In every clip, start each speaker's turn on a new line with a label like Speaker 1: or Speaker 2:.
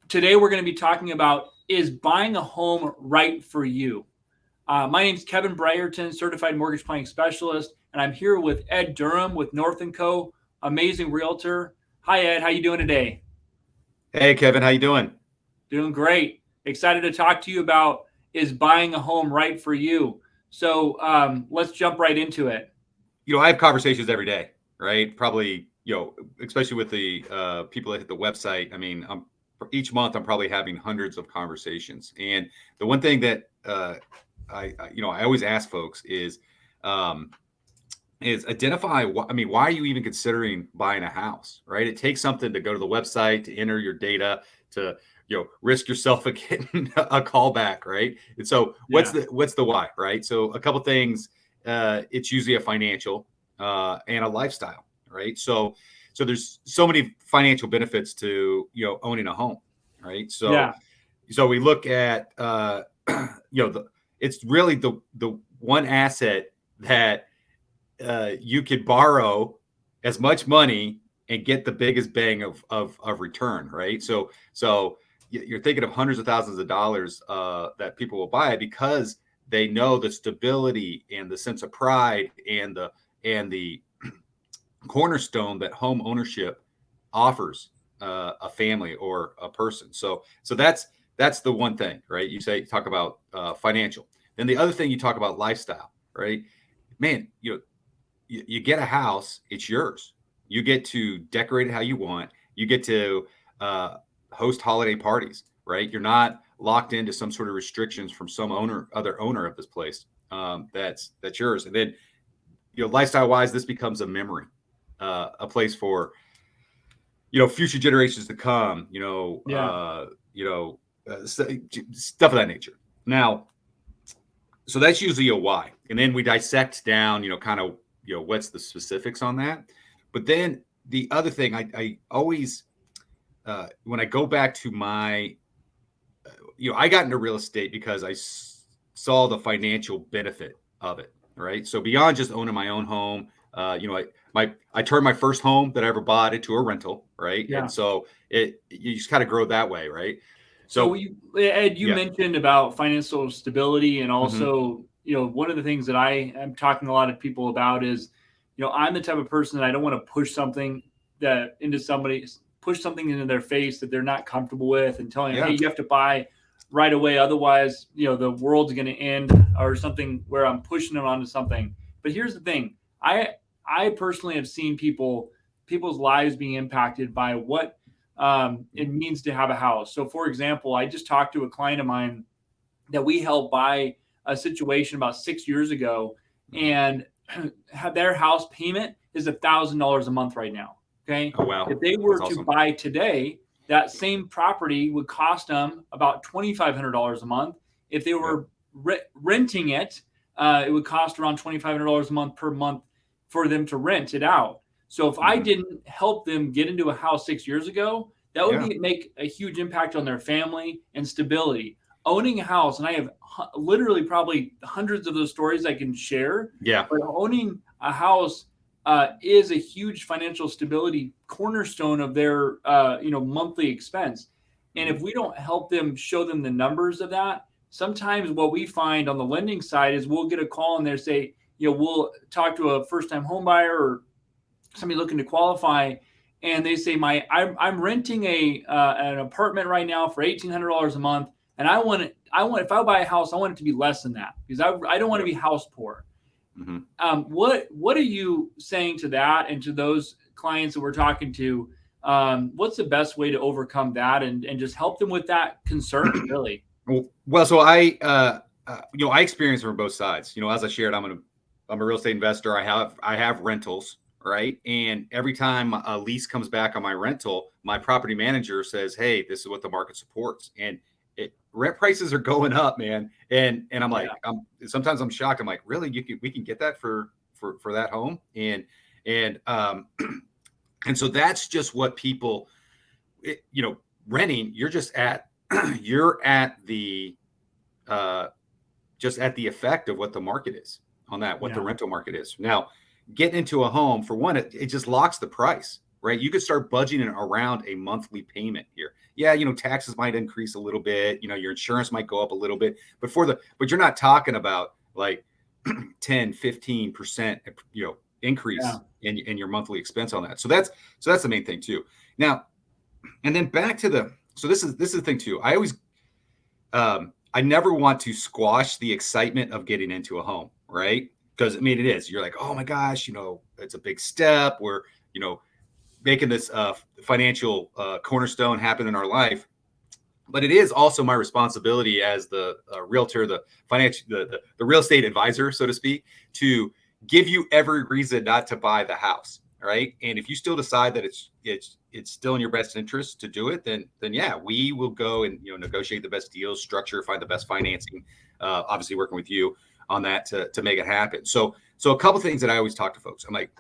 Speaker 1: Today we're going to be talking about, is buying a home right for you? My name is Kevin Brierton, certified mortgage planning specialist, and I'm here with Ed Durham with North & Co, amazing realtor. Hi Ed, how you doing today?
Speaker 2: Hey Kevin, how you doing?
Speaker 1: Doing great. Excited to talk to you about, is buying a home right for you? So let's jump right into it.
Speaker 2: I have conversations every day, right? Probably, especially with the people that hit the website. I mean, each month I'm probably having hundreds of conversations. And the one thing that I always ask folks um, is identify. Why are you even considering buying a house, right? It takes something to go to the website, to enter your data, to risk yourself of getting a call back, right? And so
Speaker 1: Yeah.
Speaker 2: what's the why, right? So a couple things. It's usually a financial and a lifestyle, right? So there's so many financial benefits to owning a home, right? So
Speaker 1: Yeah.
Speaker 2: so we look at it's really the one asset that you could borrow as much money and get the biggest bang of return, right? So you're thinking of hundreds of thousands of dollars that people will buy because they know the stability and the sense of pride and the cornerstone that home ownership offers a family or a person. So that's the one thing, right? Talk about financial. Then the other thing, you talk about lifestyle, right? Man, you get a house, it's yours. You get to decorate it how you want. You get to uh, host holiday parties, right? You're not locked into some sort of restrictions from some other owner of this place. That's yours. And then, lifestyle wise, this becomes a memory, a place for future generations to come.
Speaker 1: Yeah.
Speaker 2: Stuff of that nature. Now, so that's usually a why, and then we dissect down, kind of, what's the specifics on that. But then the other thing, I always, when I go back to my, I got into real estate because saw the financial benefit of it, right? So beyond just owning my own home, I turned my first home that I ever bought into a rental, right?
Speaker 1: Yeah.
Speaker 2: And so you just kind of grow that way, right?
Speaker 1: So
Speaker 2: So
Speaker 1: Ed, you
Speaker 2: yeah.
Speaker 1: mentioned about financial stability, and
Speaker 2: Hmm.
Speaker 1: also, one of the things that I am talking a lot of people about is, I'm the type of person that I don't want to push something into their face that they're not comfortable with, and telling them, hey,
Speaker 2: Yeah.
Speaker 1: you have to buy right away, otherwise, the world's going to end, or something where I'm pushing them onto something. But here's the thing, I I personally have seen people's lives being impacted by what it means to have a house. So, for example, I just talked to a client of mine that we helped buy a situation about 6 years ago,
Speaker 2: Mhm.
Speaker 1: and their house payment is $1,000 a month right now. Okay,
Speaker 2: Oh wow,
Speaker 1: if they were
Speaker 2: that's
Speaker 1: to
Speaker 2: awesome.
Speaker 1: buy today, that same property would cost them about $2,500 a month. If they
Speaker 2: Yep.
Speaker 1: were renting it, it would cost around $2,500 a month per month for them to rent it out. So if I
Speaker 2: Hmm.
Speaker 1: didn't help them get into a house 6 years ago, that would
Speaker 2: Yeah.
Speaker 1: be make a huge impact on their family and stability. Owning a house, and I have literally probably hundreds of those stories I can share,
Speaker 2: Yeah.
Speaker 1: but owning a house is a huge financial stability cornerstone of their monthly expense. And
Speaker 2: Hmm.
Speaker 1: if we don't help them, show them the numbers of that, sometimes what we find on the lending side is we'll get a call and they say, we'll talk to a first time home buyer or somebody looking to qualify, and they say, I'm renting an apartment right now for $1,800 a month, and I want if I buy a house, I want it to be less than that because I don't want to
Speaker 2: Yep.
Speaker 1: be house poor.
Speaker 2: Hmm.
Speaker 1: What are you saying to that, and to those clients that we're talking to? What's the best way to overcome that, and just help them with that concern, really?
Speaker 2: Well, so I experience from both sides. As I shared, I'm a real estate investor. I have rentals, right? And every time a lease comes back on my rental, my property manager says, "Hey, this is what the market supports," and rent prices are going up, man. And I'm
Speaker 1: Yeah.
Speaker 2: like, sometimes I'm shocked. I'm like, really? We can get that for that home? And and so that's just what people, it, you know, renting. You're just at you're at the uh, just at the effect of what the market is on that, what the
Speaker 1: Yeah.
Speaker 2: rental market is. Now, getting into a home, for one, it just locks the price, right? You could start budgeting around a monthly payment here. Yeah, taxes might increase a little bit, your insurance might go up a little bit, but but you're not talking about like 10, 15%, increase
Speaker 1: Yeah.
Speaker 2: in your monthly expense on that. So that's the main thing too. Now, and then back to so this is the thing too. I never want to squash the excitement of getting into a home, right? Because I mean, it is. You're like, oh my gosh, it's a big step. We're, making this financial cornerstone happen in our life. But it is also my responsibility as the realtor, the financial, the real estate advisor, so to speak, to give you every reason not to buy the house, right? And if you still decide that it's still in your best interest to do it, then yeah, we will go and negotiate the best deals, structure, find the best financing. Obviously, working with you on that to make it happen. So a couple things that I always talk to folks. I'm like,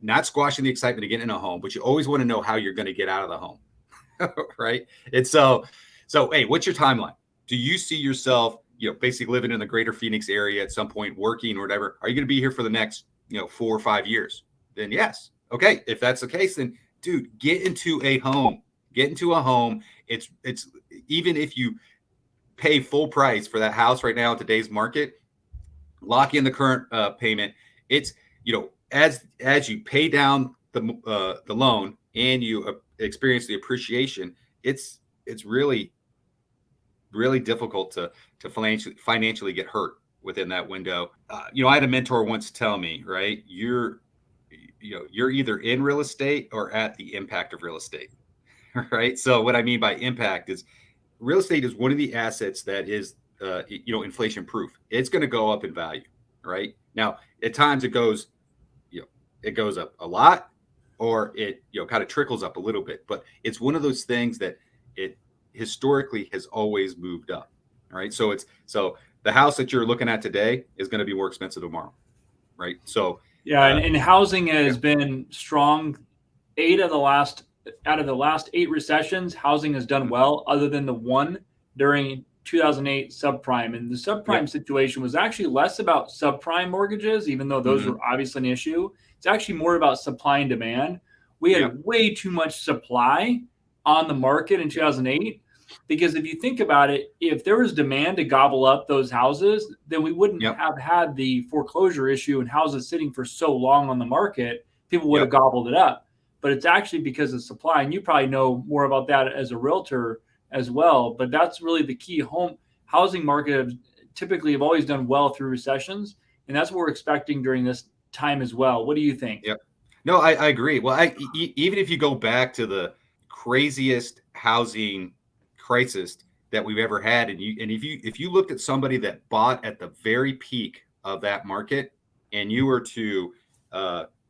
Speaker 2: not squashing the excitement of getting in a home, but you always want to know how you're going to get out of the home, right? And so hey, what's your timeline? Do you see yourself, basically living in the greater Phoenix area at some point, working or whatever? Are you going to be here for the next, 4 or 5 years? Then yes. Okay. If that's the case, then dude, get into a home. Get into a home. It's even if you pay full price for that house right now in today's market, lock in the current payment. It's, as you pay down the loan and you experience the appreciation, it's really difficult to financially get hurt within that window. I had a mentor once tell me, right, you're either in real estate or at the impact of real estate, right? So what I mean by impact is real estate is one of the assets that is inflation proof. It's going to go up in value, right? Now at times it goes up a lot, or it kind of trickles up a little bit, but it's one of those things that it historically has always moved up. All right. So the house that you're looking at today is going to be more expensive tomorrow. Right. So
Speaker 1: Yeah, and housing has been strong. Out of the last 8 recessions, housing has done well, other than the one during 2008 subprime. And the subprime situation was actually less about subprime mortgages, even though those were obviously an issue. It's actually more about supply and demand. We had way too much supply on the market in 2008, because if you think about it, if there was demand to gobble up those houses, then we wouldn't have had the foreclosure issue and houses sitting for so long on the market. People would have gobbled it up. But it's actually because of supply. And you probably know more about that as a realtor as well. But that's really the key. Housing market typically have always done well through recessions. And that's what we're expecting during this time as well. What do you think?
Speaker 2: Yep. No, I agree. Well, even if you go back to the craziest housing crisis that we've ever had, and if you looked at somebody that bought at the very peak of that market, and you were to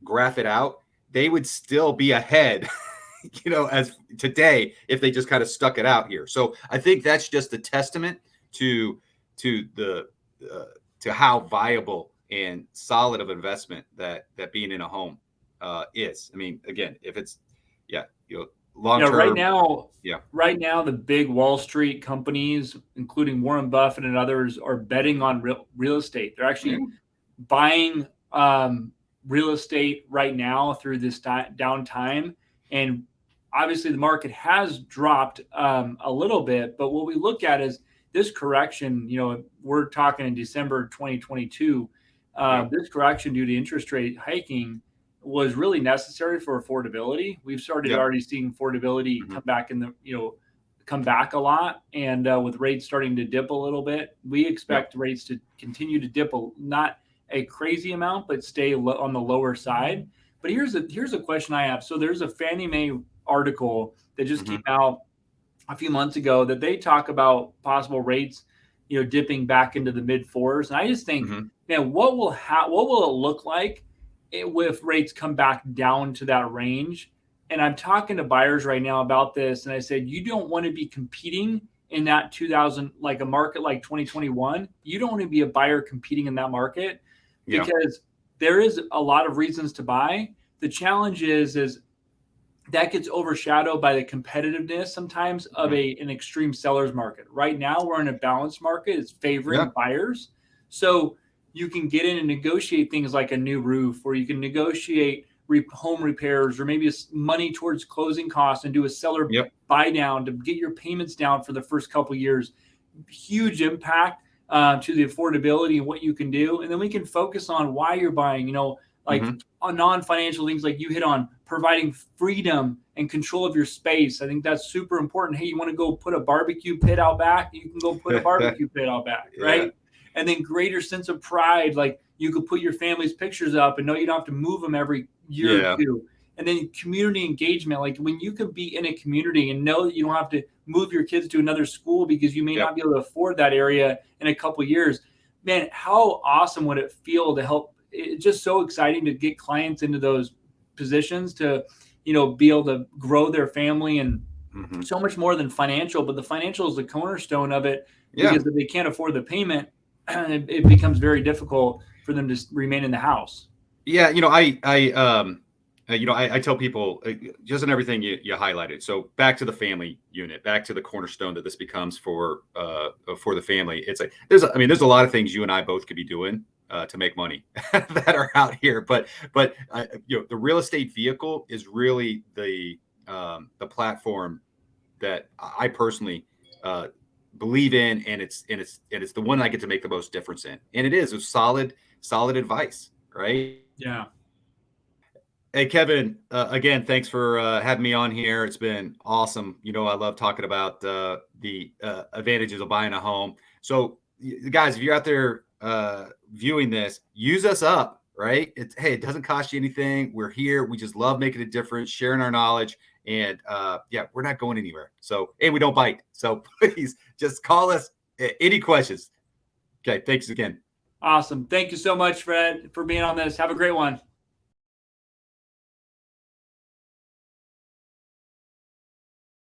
Speaker 2: graph it out, they would still be ahead, as today, if they just kind of stuck it out here. So I think that's just a testament to how viable and solid of investment that being in a home is. I mean, again, if it's long term.
Speaker 1: Right now, the big Wall Street companies, including Warren Buffett and others, are betting on real estate. They're actually buying real estate right now through this downtime. And obviously the market has dropped a little bit, but what we look at is this correction. We're talking in December 2022. This correction due to interest rate hiking was really necessary for affordability. We've started already seeing affordability come back a lot. And with rates starting to dip a little bit, we expect rates to continue to dip, not a crazy amount, but stay on the lower side. But here's a question I have. So there's a Fannie Mae article that just came out a few months ago that they talk about possible rates, dipping back into the mid 4s. And I just think, man, what will it look like if rates come back down to that range? And I'm talking to buyers right now about this, and I said, you don't want to be competing in that 2000, like a market like 2021. You don't want to be a buyer competing in that market, because there is a lot of reasons to buy. The challenge is that gets overshadowed by the competitiveness sometimes of an extreme seller's market. Right now, we're in a balanced market. It's favoring buyers. So you can get in and negotiate things like a new roof, or you can negotiate home repairs, or maybe money towards closing costs, and do a seller
Speaker 2: Yep.
Speaker 1: buy down to get your payments down for the first couple of years. Huge impact to the affordability and what you can do. And then we can focus on why you're buying, like on non-financial things like you hit on, providing freedom and control of your space. I think that's super important. Hey, you want to go put a barbecue pit out back? You can go put a barbecue pit out back, right? Yeah. And then greater sense of pride, like you could put your family's pictures up and know you don't have to move them every year or two. And then community engagement, like when you can be in a community and know that you don't have to move your kids to another school because you may not be able to afford that area in a couple of years. Man, how awesome would it feel to help? It's just so exciting to get clients into those positions to, be able to grow their family, and so much more than financial, but the financial is the cornerstone of it, because if they can't afford the payment, it becomes very difficult for them to remain in the house.
Speaker 2: Yeah. I tell people just in everything you highlighted. So back to the family unit, back to the cornerstone that this becomes for the family. It's like there's a lot of things you and I both could be doing to make money that are out here, but the real estate vehicle is really the platform that I personally believe in, and it's the one I get to make the most difference in, and it is a solid advice, right?
Speaker 1: Yeah.
Speaker 2: Hey, Kevin, again, thanks for having me on here. It's been awesome. I love talking about the advantages of buying a home. So guys, if you're out there viewing this, use us up, right? It doesn't cost you anything. We're here. We just love making a difference, sharing our knowledge. And we're not going anywhere. So, and we don't bite. So please just call us. Any questions? Okay. Thanks again.
Speaker 1: Awesome. Thank you so much, Fred, for being on this. Have a great one.